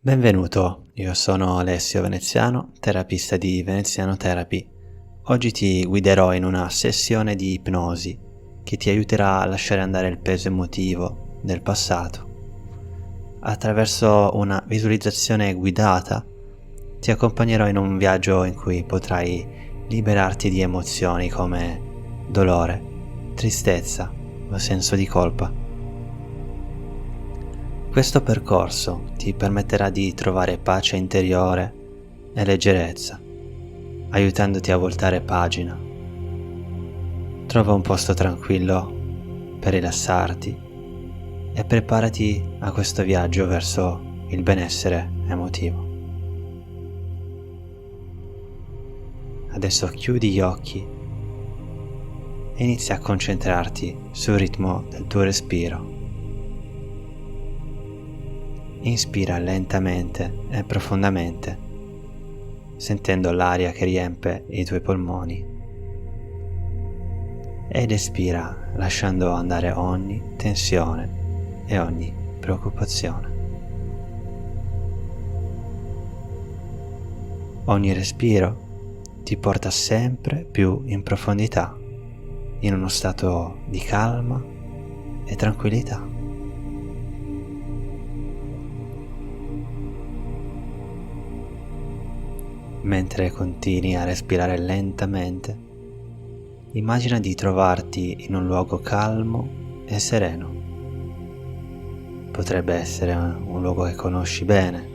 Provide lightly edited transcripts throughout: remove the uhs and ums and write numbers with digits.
Benvenuto, io sono Alessio Veneziano, terapista di Veneziano Therapy. Oggi ti guiderò in una sessione di ipnosi che ti aiuterà a lasciare andare il peso emotivo del passato. Attraverso una visualizzazione guidata ti accompagnerò in un viaggio in cui potrai liberarti di emozioni come dolore, tristezza o senso di colpa. Questo percorso ti permetterà di trovare pace interiore e leggerezza, aiutandoti a voltare pagina. Trova un posto tranquillo per rilassarti e preparati a questo viaggio verso il benessere emotivo. Adesso chiudi gli occhi e inizia a concentrarti sul ritmo del tuo respiro. Inspira lentamente e profondamente, sentendo l'aria che riempie i tuoi polmoni. Ed espira lasciando andare ogni tensione e ogni preoccupazione. Ogni respiro ti porta sempre più in profondità, in uno stato di calma e tranquillità. Mentre continui a respirare lentamente, immagina di trovarti in un luogo calmo e sereno. Potrebbe essere un luogo che conosci bene,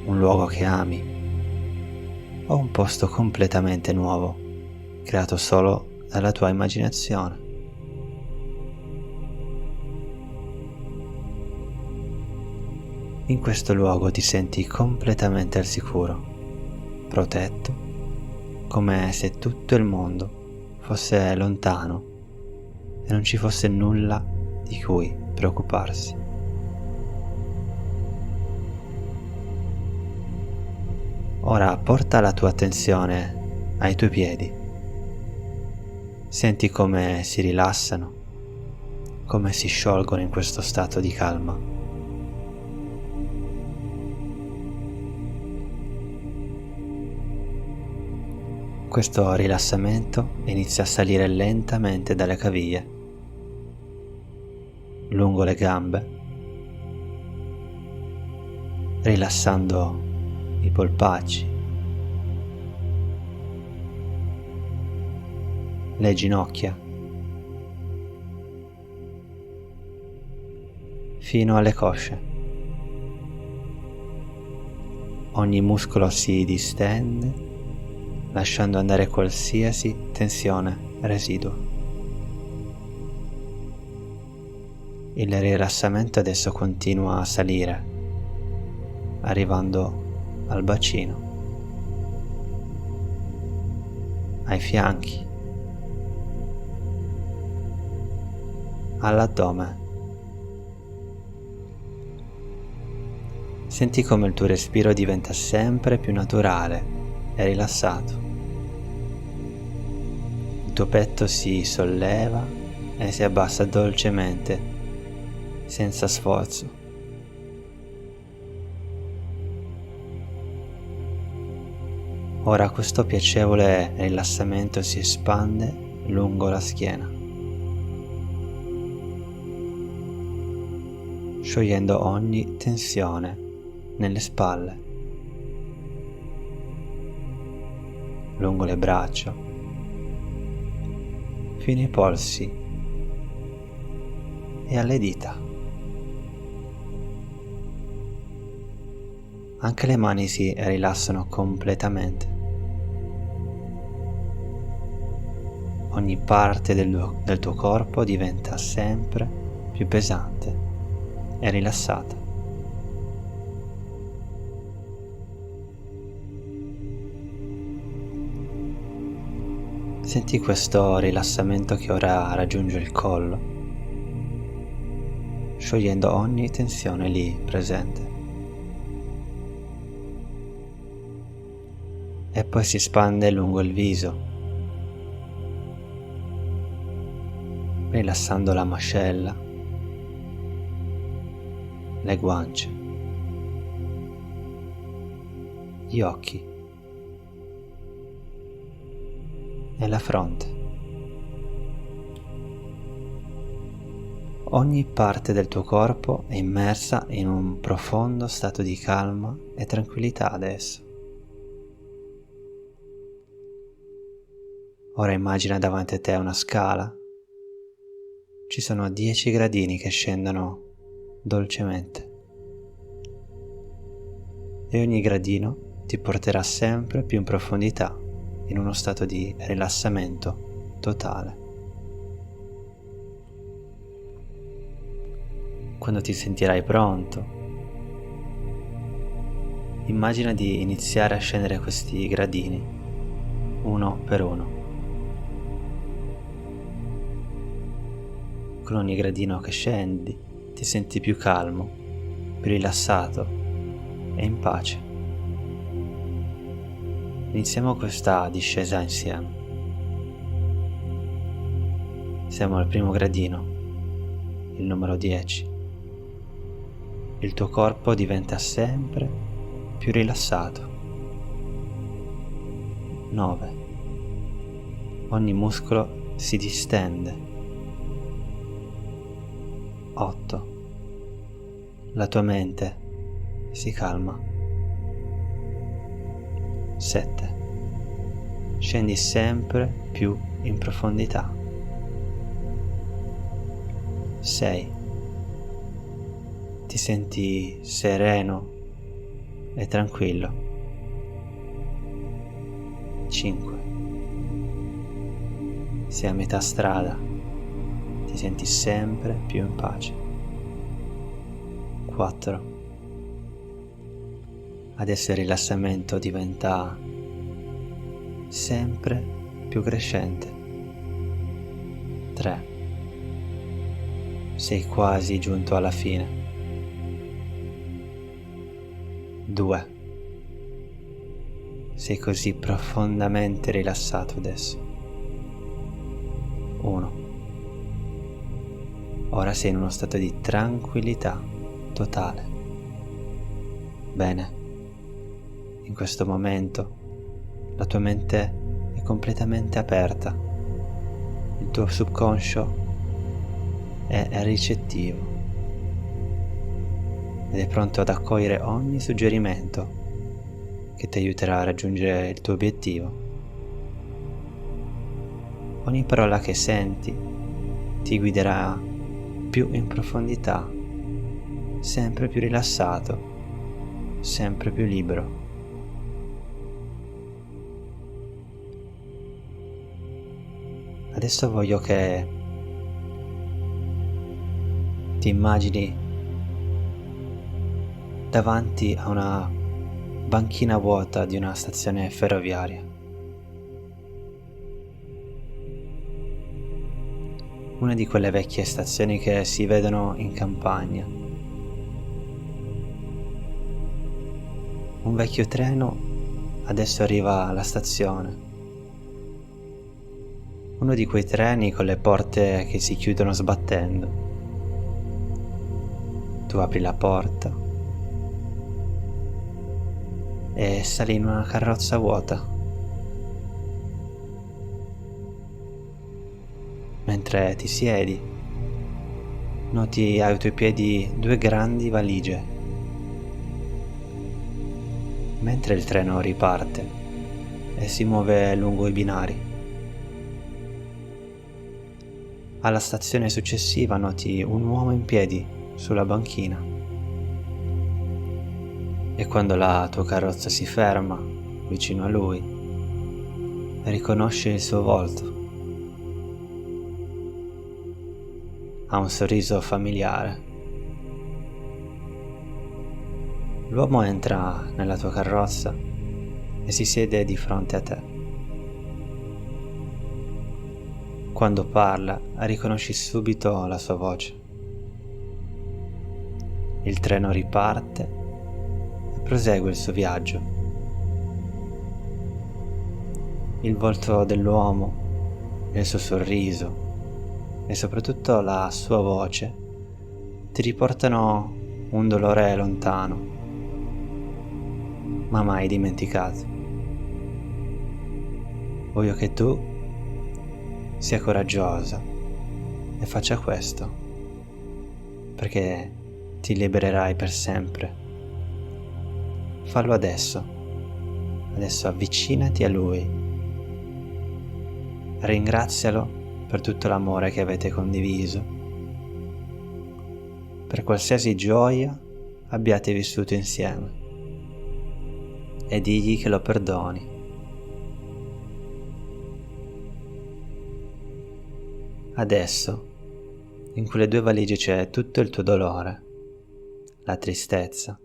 un luogo che ami, o un posto completamente nuovo, creato solo dalla tua immaginazione. In questo luogo ti senti completamente al sicuro, protetto, come se tutto il mondo fosse lontano e non ci fosse nulla di cui preoccuparsi. Ora porta la tua attenzione ai tuoi piedi. Senti come si rilassano, come si sciolgono in questo stato di calma. Questo rilassamento inizia a salire lentamente dalle caviglie, lungo le gambe, rilassando i polpacci, le ginocchia, fino alle cosce. Ogni muscolo si distende, lasciando andare qualsiasi tensione residua. Il rilassamento adesso continua a salire, arrivando al bacino, ai fianchi, all'addome. Senti come il tuo respiro diventa sempre più naturale e rilassato. Il tuo petto si solleva e si abbassa dolcemente, senza sforzo. Ora questo piacevole rilassamento si espande lungo la schiena, sciogliendo ogni tensione nelle spalle, lungo le braccia, fino ai polsi e alle dita. Anche le mani si rilassano completamente. Ogni parte del tuo corpo diventa sempre più pesante e rilassata. Senti questo rilassamento che ora raggiunge il collo, sciogliendo ogni tensione lì presente. E poi si espande lungo il viso, rilassando la mascella, le guance, gli occhi e la fronte. Ogni parte del tuo corpo è immersa in un profondo stato di calma e tranquillità adesso. Ora immagina davanti a te una scala. Ci sono 10 gradini che scendono dolcemente e ogni gradino ti porterà sempre più in profondità in uno stato di rilassamento totale. Quando ti sentirai pronto, immagina di iniziare a scendere questi gradini uno per uno. Con ogni gradino che scendi ti senti più calmo, più rilassato e in pace. Iniziamo questa discesa insieme. Siamo al primo gradino, il numero 10. Il tuo corpo diventa sempre più rilassato. 9. Ogni muscolo si distende. 8. La tua mente si calma. 7. Scendi sempre più in profondità. 6. Ti senti sereno e tranquillo. 5. Sei a metà strada, ti senti sempre più in pace. 4. Adesso il rilassamento diventa sempre più crescente. 3. Sei quasi giunto alla fine. 2. Sei così profondamente rilassato adesso. 1. Ora sei in uno stato di tranquillità totale. Bene, in questo momento la tua mente è completamente aperta, il tuo subconscio è ricettivo ed è pronto ad accogliere ogni suggerimento che ti aiuterà a raggiungere il tuo obiettivo. Ogni parola che senti ti guiderà più in profondità, sempre più rilassato, sempre più libero. Adesso voglio che ti immagini davanti a una banchina vuota di una stazione ferroviaria. Una di quelle vecchie stazioni che si vedono in campagna. Un vecchio treno adesso arriva alla stazione. Uno di quei treni con le porte che si chiudono sbattendo. Tu apri la porta e sali in una carrozza vuota. Mentre ti siedi, noti ai tuoi piedi 2 grandi valigie. Mentre il treno riparte e si muove lungo i binari. Alla stazione successiva noti un uomo in piedi sulla banchina. E quando la tua carrozza si ferma vicino a lui, riconosci il suo volto. Ha un sorriso familiare. L'uomo entra nella tua carrozza e si siede di fronte a te. Quando parla, riconosci subito la sua voce. Il treno riparte e prosegue il suo viaggio. Il volto dell'uomo, il suo sorriso e soprattutto la sua voce ti riportano un dolore lontano. ma mai dimenticato. Voglio che tu sia coraggiosa e faccia questo, perché ti libererai per sempre. Fallo adesso. Adesso avvicinati a Lui. Ringrazialo per tutto l'amore che avete condiviso, per qualsiasi gioia abbiate vissuto insieme, e digli che lo perdoni. Adesso, in quelle 2 valigie c'è tutto il tuo dolore, la tristezza,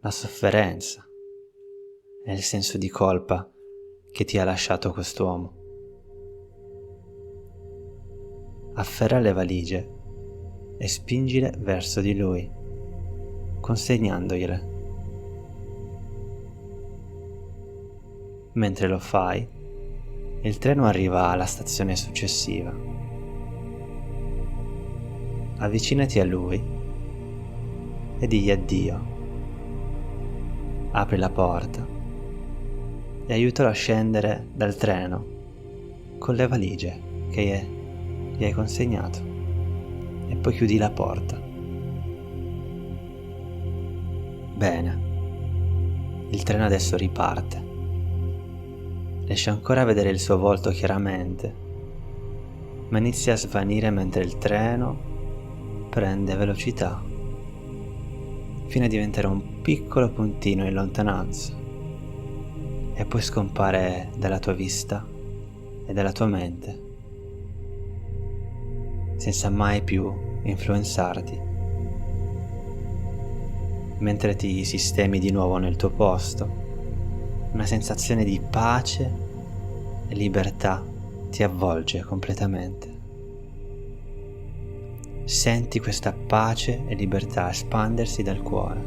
la sofferenza e il senso di colpa che ti ha lasciato quest'uomo. Afferra le valigie e spingile verso di lui, consegnandogliele. Mentre lo fai, il treno arriva alla stazione successiva. Avvicinati a lui e digli addio. Apri la porta e aiutalo a scendere dal treno con le valigie che gli hai consegnato, e poi chiudi la porta. Bene, il treno adesso riparte. Riesci ancora a vedere il suo volto chiaramente, ma inizia a svanire mentre il treno prende velocità, fino a diventare un piccolo puntino in lontananza, e poi scompare dalla tua vista e dalla tua mente, senza mai più influenzarti. Mentre ti sistemi di nuovo nel tuo posto, una sensazione di pace e libertà ti avvolge completamente. Senti questa pace e libertà espandersi dal cuore,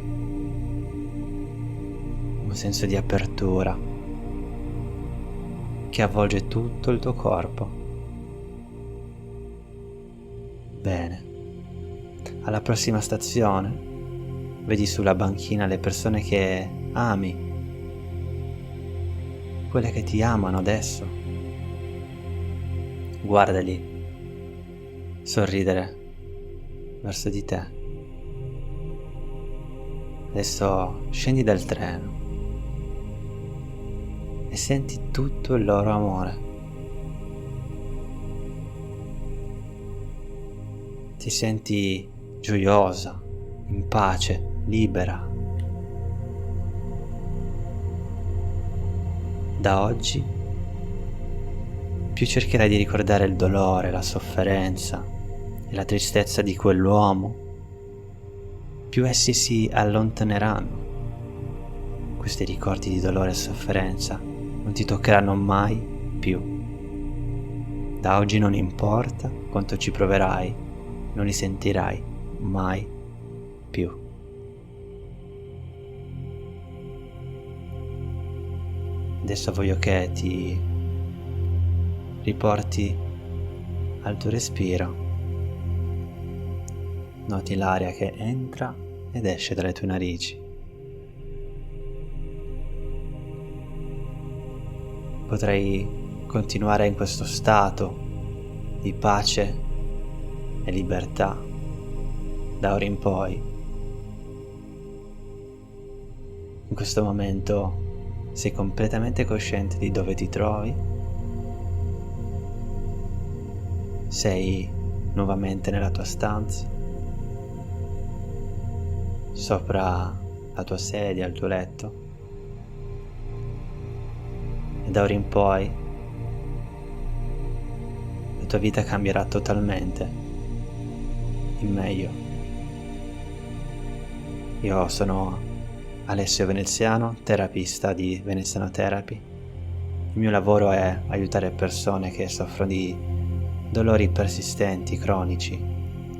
un senso di apertura che avvolge tutto il tuo corpo. Bene, alla prossima stazione vedi sulla banchina le persone che ami, quelle che ti amano adesso. Guardali sorridere verso di te. Adesso scendi dal treno e senti tutto il loro amore. Ti senti gioiosa, in pace, libera. Da oggi più cercherai di ricordare il dolore, la sofferenza e la tristezza di quell'uomo, più essi si allontaneranno. Questi ricordi di dolore e sofferenza non ti toccheranno mai più. Da oggi non importa quanto ci proverai, non li sentirai mai più. Adesso voglio che ti riporti al tuo respiro. Noti l'aria che entra ed esce dalle tue narici. Potrai continuare in questo stato di pace e libertà da ora in poi. In questo momento sei completamente cosciente di dove ti trovi. Sei nuovamente nella tua stanza, sopra la tua sedia, il tuo letto, e da ora in poi la tua vita cambierà totalmente in meglio. Io sono Alessio Veneziano, terapista di Veneziano Therapy. Il mio lavoro è aiutare persone che soffrono di dolori persistenti, cronici,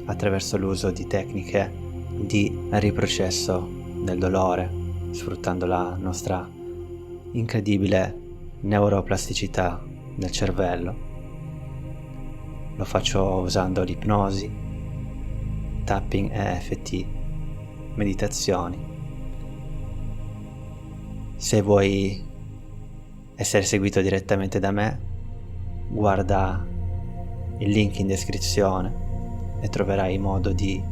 attraverso l'uso di tecniche di riprocesso del dolore, sfruttando la nostra incredibile neuroplasticità del cervello. Lo faccio usando l'ipnosi, tapping EFT, meditazioni. Se vuoi essere seguito direttamente da me, guarda il link in descrizione e troverai modo di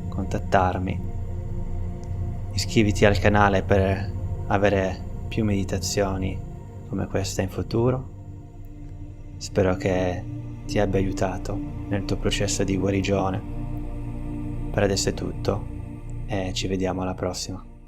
contattarmi. Iscriviti al canale per avere più meditazioni come questa in futuro. Spero che ti abbia aiutato nel tuo processo di guarigione. Per adesso è tutto e ci vediamo alla prossima.